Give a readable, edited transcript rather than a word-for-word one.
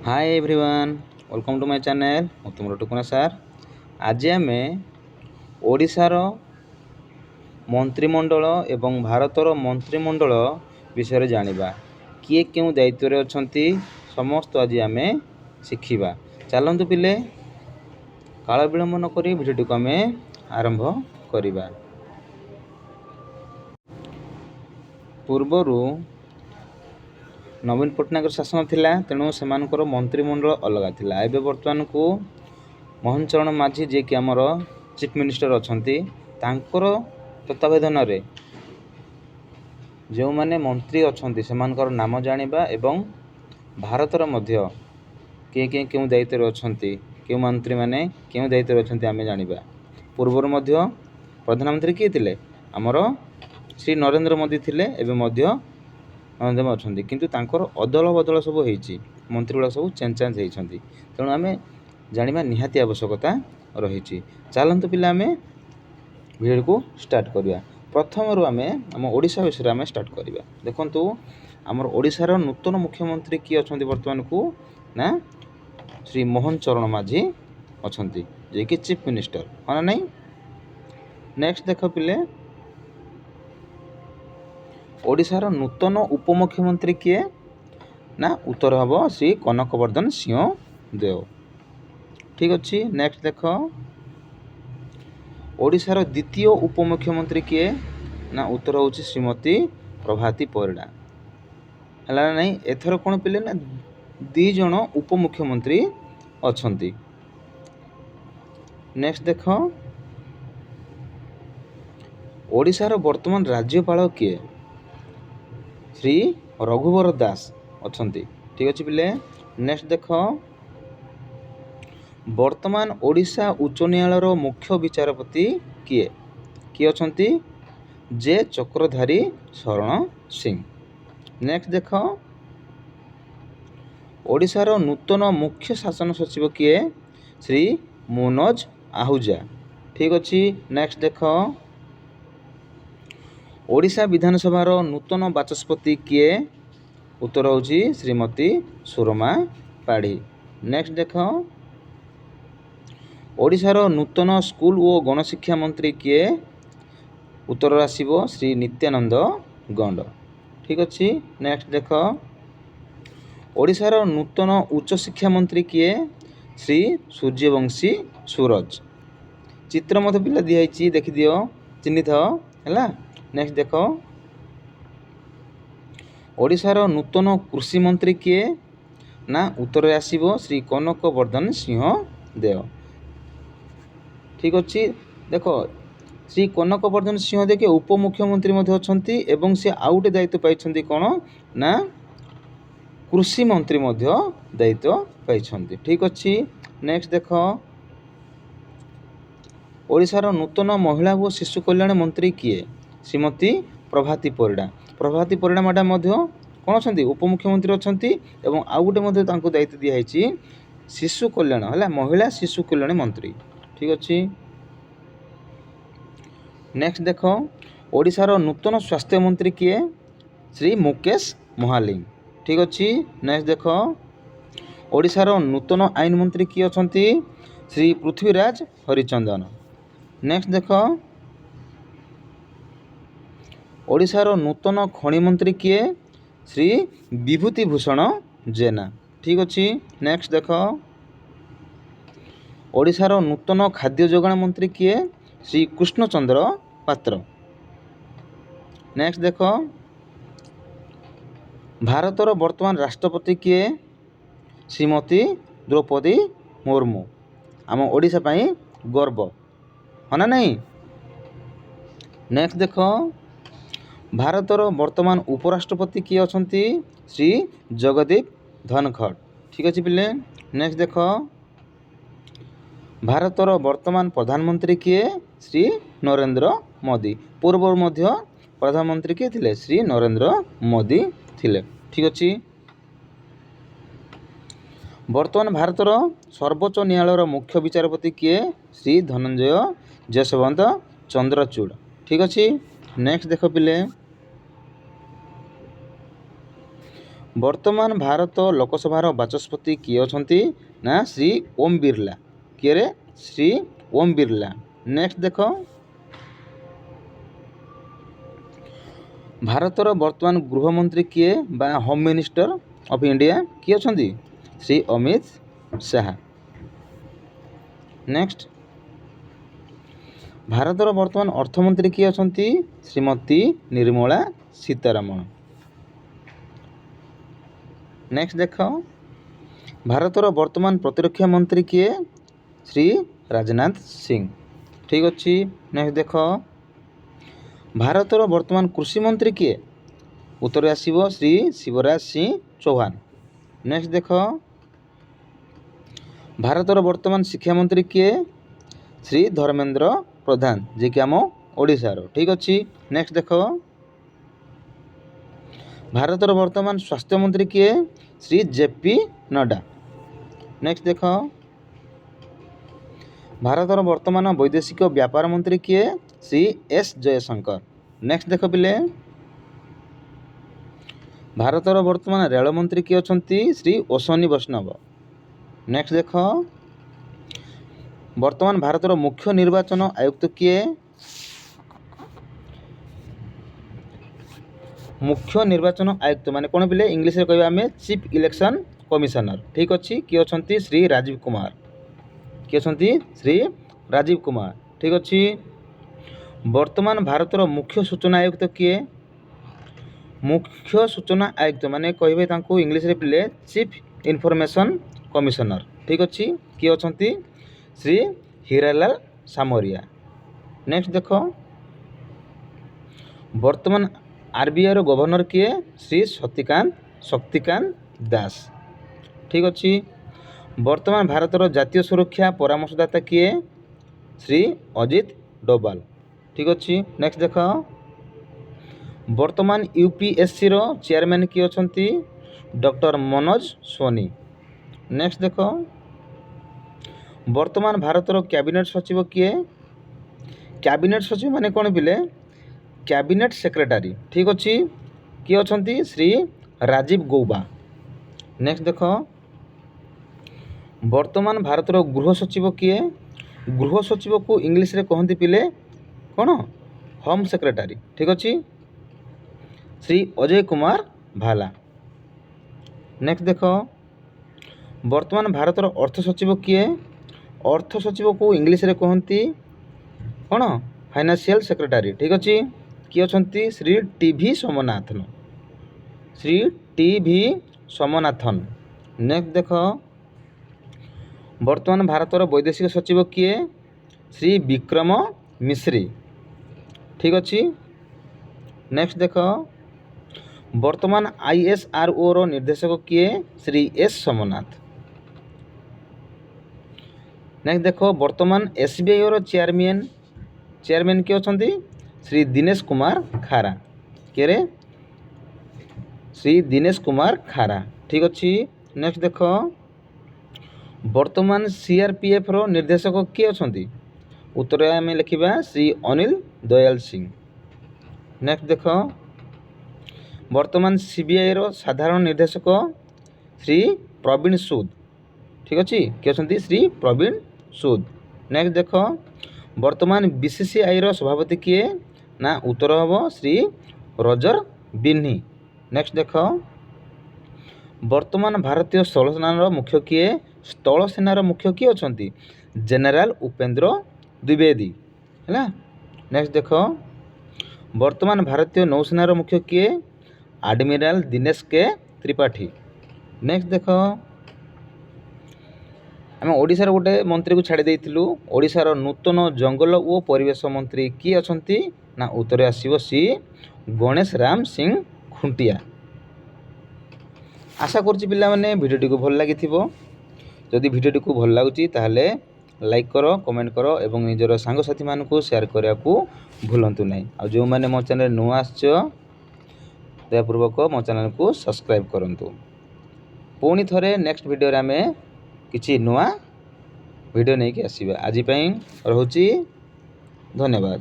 Hi everyone welcome to my channel मु तुम टुकुना सार आज आम ओडिशार मंत्रिमंडल एवं भारतर मंत्रिमंडल विषय जानिबा किए क्यों दायित्व रे अछंती समस्त आज आम शिखिबा। चलंतु पिले काल विलंब न करी भिडियो को आम आरंभ करिबा। पूर्वरु नवीन पट्टनायक शासन थिला तेणु से मंत्रिमंडल अलग थिला। एबे वर्तमान को मोहन चरण माझी जे कि आमर चीफ मिनिस्टर अछंती तांकर तत्वावधान रे जो माने मंत्री अछंती सेमानकर नाम जानिबा एवं भारतर मध्य के क्यों दायित्व रे अछंती क्यों मंत्री माने क्यों दायित्व रे अछंती आमे जानिबा। पूर्वर मध्य प्रधानमंत्री के थिले आमर श्री नरेंद्र मोदी थिले। एबे मध्य नरेंद्र अच्छा किंतु तांकर अदल बदल सब होती मंत्री गुड़ा सब चेंज होती तेणु आम जाना निहाती आवश्यकता रही। चलतु पिला आम भिडियो को स्टार्ट करवा। प्रथम आम आम ओडिशा विषय आम स्टार्ट करवा। देखु आमर ओडिशार नूतन मुख्यमंत्री किए अच्छा बर्तमान को ना श्री मोहन चरण माझी अच्छा जे कि चीफ मिनिस्टर हाँ ना नहीं। नेक्स्ट देख पिले ओडिशार नूतन उपमुख्यमंत्री किए ना उत्तर हम श्री कनकवर्धन सिंहदेव। ठीक अच्छे। नेक्स्ट देख ओडिशार द्वितीय उपमुख्यमंत्री किए ना उत्तर हूँ श्रीमती प्रभाती परिड़ा है नहीं। एथर कौन पिले ना दी जन उपमुख्यमंत्री अछंती। नेक्स्ट देख ओडिशार वर्तमान राज्यपाल किए श्री रघुवर दास अछंती। ठीक अच्छे पिले। नेक्स्ट देख वर्तमान ओडिशा उच्च न्यायालय मुख्य विचारपति किए किए अछंती जे चक्रधारी शरण सिंह। नेक्स्ट देख ओडिशार नूतन मुख्य शासन सचिव किए श्री मनोज आहूजा। ठीक अच्छे। नेक्स्ट देख ओडिशा विधानसभार नूतन बाचस्पति किए उत्तर हूँ श्रीमती सुरमा पाढ़ी। नेक्स्ट देख ओडिशार नूतन स्कूल और गणशिक्षा मंत्री किए उत्तर आसीबो श्री नित्यानंद गंड। ठीक अच्छे। नेक्स्ट देख ओडिशार नूतन उच्च शिक्षा मंत्री किए श्री सूर्यवंशी सूरज। चित्र मत पिला दिखाई देखिदियो चिन्ह है। नेक्स्ट देख ओडिशार नूतन कृषि मंत्री किए ना उत्तर आसीबो श्री कनकवर्धन सिंहदेव। ठीक अच्छे। देख श्री कनकवर्धन सिंहदेव के उपमुख्यमंत्री अच्छी एवं सी आउ गोटे दायित्व पाई कौन ना कृषि मंत्री दायित्व पाई। ठीक अच्छे। नेक्स्ट देख ओडिशार नूतन महिला और शिशु कल्याण मंत्री किए श्रीमती प्रभाती परिड़ा। प्रभाती परिड़ा मैडम कौन अच्छा उपमुख्यमंत्री अच्छा एवं आउ गोटे दायित्व दिखाई शिशु कल्याण है महिला शिशु कल्याण मंत्री। ठीक अच्छे। नेक्स्ट देख ओडिशार नूतन स्वास्थ्य मंत्री किए श्री मुकेश महालिंग। ठीक अच्छे। नेक्स्ट देख ओडिशार नूतन आईन मंत्री किए अच्छा श्री पृथ्वीराज हरिचंदन। नेक्स्ट देख ओडिशार नूतन खनि मंत्री किए श्री विभूति भूषण जेना। ठीक अच्छे। नेक्स्ट देख ओडिशार नूतन खाद्य जोगाण मंत्री किए श्री कृष्णचंद्र पात्र। नेक्स्ट देख भारतर वर्तमान राष्ट्रपति किए श्रीमती द्रौपदी मुर्मू। आम ओडिशा पाई गर्व हाँ ना नहीं। नेक्स्ट देख भारतर वर्तमान उपराष्ट्रपति किए अच्छा श्री जगदीप धनखड़। ठीक अच्छे पिले। नेक्स्ट देख भारतर वर्तमान प्रधानमंत्री किए श्री नरेंद्र मोदी। पूर्व मध्य प्रधानमंत्री किए थिले श्री नरेंद्र मोदी थिले। ठीक अच्छे। वर्तमान भारतर सर्वोच्च न्यायालय मुख्य विचारपति किए श्री धनंजय जसवंत चंद्रचूड़। ठीक अच्छे। नेक्स्ट देख पिले ବର୍ତ୍ତମାନ ଭାରତ ଲୋକସଭାର ବାଚସ୍ପତି କିଏ ଅଛନ୍ତି? ନା ଶ୍ରୀ ଓମ୍ ବିର୍ଲା। କିଏ ରେ? ଶ୍ରୀ ଓମ୍ ବିର୍ଲା। ନେକ୍ସଟ ଦେଖ, ଭାରତର ବର୍ତ୍ତମାନ ଗୃହମନ୍ତ୍ରୀ କିଏ ବା ହୋମ୍ ମିନିଷ୍ଟର ଅଫ୍ ଇଣ୍ଡିଆ କିଏ ଅଛନ୍ତି? ଶ୍ରୀ ଅମିତ ଶାହା। ନେକ୍ସଟ, ଭାରତର ବର୍ତ୍ତମାନ ଅର୍ଥମନ୍ତ୍ରୀ କିଏ ଅଛନ୍ତି? ଶ୍ରୀମତୀ ନିର୍ମଳା ସୀତାରମଣ। ନେକ୍ସଟ ଦେଖ, ଭାରତର ବର୍ତ୍ତମାନ ପ୍ରତିରକ୍ଷା ମନ୍ତ୍ରୀ କିଏ? ଶ୍ରୀ ରାଜନାଥ ସିଂ। ଠିକ୍ ଅଛି। ନେକ୍ସଟ ଦେଖ, ଭାରତର ବର୍ତ୍ତମାନ କୃଷି ମନ୍ତ୍ରୀ କିଏ? ଉତ୍ତରରେ ଆସିବ ଶ୍ରୀ ଶିବରାଜ ସିଂ ଚୌହାନ। ନେକ୍ସଟ ଦେଖ, ଭାରତର ବର୍ତ୍ତମାନ ଶିକ୍ଷାମନ୍ତ୍ରୀ କିଏ? ଶ୍ରୀ ଧର୍ମେନ୍ଦ୍ର ପ୍ରଧାନ, ଯିଏକି ଆମ ଓଡ଼ିଶାର। ଠିକ୍ ଅଛି। ନେକ୍ସଟ ଦେଖ, ଭାରତର ବର୍ତ୍ତମାନ ସ୍ୱାସ୍ଥ୍ୟମନ୍ତ୍ରୀ କିଏ? ଶ୍ରୀ ଜେପି ନଡ୍ଡା। ନେକ୍ସଟ ଦେଖ, ଭାରତର ବର୍ତ୍ତମାନ ବୈଦେଶିକ ବ୍ୟାପାର ମନ୍ତ୍ରୀ କିଏ? ଶ୍ରୀ ଏସ୍ ଜୟଶଙ୍କର। ନେକ୍ସଟ ଦେଖ ପିଲେ, ଭାରତର ବର୍ତ୍ତମାନ ରେଳ ମନ୍ତ୍ରୀ କିଏ ଅଛନ୍ତି? ଶ୍ରୀ ଅଶ୍ୱିନୀ ବୈଷ୍ଣବ। ନେକ୍ସଟ ଦେଖ, ବର୍ତ୍ତମାନ ଭାରତର ମୁଖ୍ୟ ନିର୍ବାଚନ ଆୟୁକ୍ତ କିଏ? ମୁଖ୍ୟ ନିର୍ବାଚନ ଆୟୁକ୍ତ ମାନେ କ'ଣ ପିଲେ? ଇଂଲିଶରେ କହିବା ଆମେ ଚିଫ୍ ଇଲେକ୍ସନ କମିଶନର। ଠିକ୍ ଅଛି। କିଏ ଅଛନ୍ତି? ଶ୍ରୀ ରାଜୀବ କୁମାର। କିଏ ଅଛନ୍ତି? ଶ୍ରୀ ରାଜୀବ କୁମାର। ଠିକ୍ ଅଛି। ବର୍ତ୍ତମାନ ଭାରତର ମୁଖ୍ୟ ସୂଚନା ଆୟୁକ୍ତ କିଏ? ମୁଖ୍ୟ ସୂଚନା ଆୟୁକ୍ତ ମାନେ କହିବେ ତାଙ୍କୁ ଇଂଲିଶରେ ପିଲେ ଚିଫ୍ ଇନଫର୍ମେସନ୍ କମିଶନର। ଠିକ୍ ଅଛି। କିଏ ଅଛନ୍ତି? ଶ୍ରୀ ହୀରାଲାଲ ସାମରିଆ। ନେକ୍ସଟ ଦେଖ, ବର୍ତ୍ତମାନ ଆରବିଆଇର ଗଭର୍ଣ୍ଣର କିଏ? ଶ୍ରୀ ଶକ୍ତିକାନ୍ତ ଦାସ। ଠିକ୍ ଅଛି। ବର୍ତ୍ତମାନ ଭାରତର ଜାତୀୟ ସୁରକ୍ଷା ପରାମର୍ଶଦାତା କିଏ? ଶ୍ରୀ ଅଜିତ ଡୋଭାଲ। ଠିକ୍ ଅଛି। ନେକ୍ସଟ ଦେଖ, ବର୍ତ୍ତମାନ ୟୁପିଏସସିର ଚେୟାରମ୍ୟାନ୍ କିଏ ଅଛନ୍ତି? Doctor Manoj Sony. ନେକ୍ସଟ ଦେଖ, ବର୍ତ୍ତମାନ ଭାରତର କ୍ୟାବିନେଟ୍ ସଚିବ କିଏ? କ୍ୟାବିନେଟ୍ ସଚିବ ମାନେ କ'ଣ ପିଲେ? Cabinet secretary. ଠିକ୍ ଅଛି। କିଏ ଅଛନ୍ତି? ଶ୍ରୀ ରାଜୀବ ଗୌବା। ନେକ୍ସଟ ଦେଖ, ବର୍ତ୍ତମାନ ଭାରତର ଗୃହ ସଚିବ କିଏ? ଗୃହ ସଚିବକୁ ଇଂଲିଶରେ କହନ୍ତି ପିଲେ କ'ଣ? Home secretary. ଠିକ୍ ଅଛି। ଶ୍ରୀ ଅଜୟ କୁମାର ଭାଲା। ନେକ୍ସଟ ଦେଖ, ବର୍ତ୍ତମାନ ଭାରତର ଅର୍ଥ ସଚିବ କିଏ? ଅର୍ଥ ସଚିବକୁ ଇଂଲିଶରେ କହନ୍ତି କ'ଣ? Financial secretary. ଠିକ୍ ଅଛି। କିଏ ଅଛନ୍ତି? Shri TV Somanathan. Shri TV Somanathan. Next ଦେଖ, ବର୍ତ୍ତମାନ ଭାରତର ବୈଦେଶିକ ସଚିବ କିଏ? ଶ୍ରୀ ବିକ୍ରମ ମିଶ୍ରି। ଠିକ୍ ଅଛି। ନେକ୍ସଟ ଦେଖ, ବର୍ତ୍ତମାନ ISROର ନିର୍ଦ୍ଦେଶକ କିଏ? ଶ୍ରୀ ଏସ୍ ସୋମନାଥ। ନେକ୍ସଟ ଦେଖ, ବର୍ତ୍ତମାନ SBIର ଚେୟାରମ୍ୟାନ୍ କିଏ ଅଛନ୍ତି? ଶ୍ରୀ ଦିନେଶ କୁମାର ଖାରା। କିଏ? ଶ୍ରୀ ଦିନେଶ କୁମାର ଖାରା। ଠିକ୍ ଅଛି। ନେକ୍ସଟ ଦେଖ, ବର୍ତ୍ତମାନ CRPFର ନିର୍ଦ୍ଦେଶକ କିଏ ଅଛନ୍ତି? ଉତ୍ତରରେ ଆମେ ଲେଖିବା ଶ୍ରୀ ଅନିଲ ଦୟାଲ ସିଂ। ନେକ୍ସଟ ଦେଖ, ବର୍ତ୍ତମାନ CBIର ସାଧାରଣ ନିର୍ଦ୍ଦେଶକ ଶ୍ରୀ ପ୍ରବୀଣ ସୁଦ। ଠିକ୍ ଅଛି। କିଏ ଅଛନ୍ତି? ଶ୍ରୀ ପ୍ରବୀଣ ସୁଦ। ନେକ୍ସଟ ଦେଖ, ବର୍ତ୍ତମାନ BCCIର ସଭାପତି କିଏ? ନା ଉତ୍ତର ହେବ ଶ୍ରୀ ରୋଜର ବିନ୍ନି। ନେକ୍ସଟ ଦେଖ, ବର୍ତ୍ତମାନ ଭାରତୀୟ ସ୍ଥଳସେନାର ମୁଖ୍ୟ କିଏ? ସ୍ଥଳସେନାର ମୁଖ୍ୟ କିଏ ଅଛନ୍ତି? ଜେନେରାଲ ଉପେନ୍ଦ୍ର ଦ୍ୱିବେଦୀ। ହେଲା। ନେକ୍ସଟ ଦେଖ, ବର୍ତ୍ତମାନ ଭାରତୀୟ ନୌସେନାର ମୁଖ୍ୟ କିଏ? ଆଡମିରାଲ ଦିନେଶ କେ ତ୍ରିପାଠୀ। ନେକ୍ସଟ ଦେଖ, ଆମେ ଓଡ଼ିଶାର ଗୋଟେ ମନ୍ତ୍ରୀକୁ ଛାଡ଼ି ଦେଇଥିଲୁ। ଓଡ଼ିଶାର ନୂତନ ଜଙ୍ଗଲ ଓ ପରିବେଶ ମନ୍ତ୍ରୀ କିଏ ଅଛନ୍ତି? ନା ଉତ୍ତରରେ ଆସିବ ଶ୍ରୀ ଗଣେଶ ରାମ ସିଂ ଖୁଣ୍ଟିଆ। ଆଶା କରୁଛି ପିଲାମାନେ ଭିଡ଼ିଓଟିକୁ ଭଲ ଲାଗିଥିବ। ଯଦି ଭିଡ଼ିଓଟିକୁ ଭଲ ଲାଗୁଛି ତାହେଲେ ଲାଇକ୍ କର, କମେଣ୍ଟ କର ଏବଂ ନିଜର ସାଙ୍ଗସାଥିମାନଙ୍କୁ ସେୟାର କରିବାକୁ ଭୁଲନ୍ତୁ ନାହିଁ। ଆଉ ଯେଉଁମାନେ ମୋ ଚ୍ୟାନେଲ ନୂଆ ଆସିଛ ଦୟାପୂର୍ବକ ମୋ ଚ୍ୟାନେଲକୁ ସବସ୍କ୍ରାଇବ୍ କରନ୍ତୁ। ପୁଣି ଥରେ ନେକ୍ସଟ ଭିଡ଼ିଓରେ ଆମେ କିଛି ନୂଆ ଭିଡ଼ିଓ ନେଇକି ଆସିବା। ଆଜି ପାଇଁ ରହୁଛି। ଧନ୍ୟବାଦ।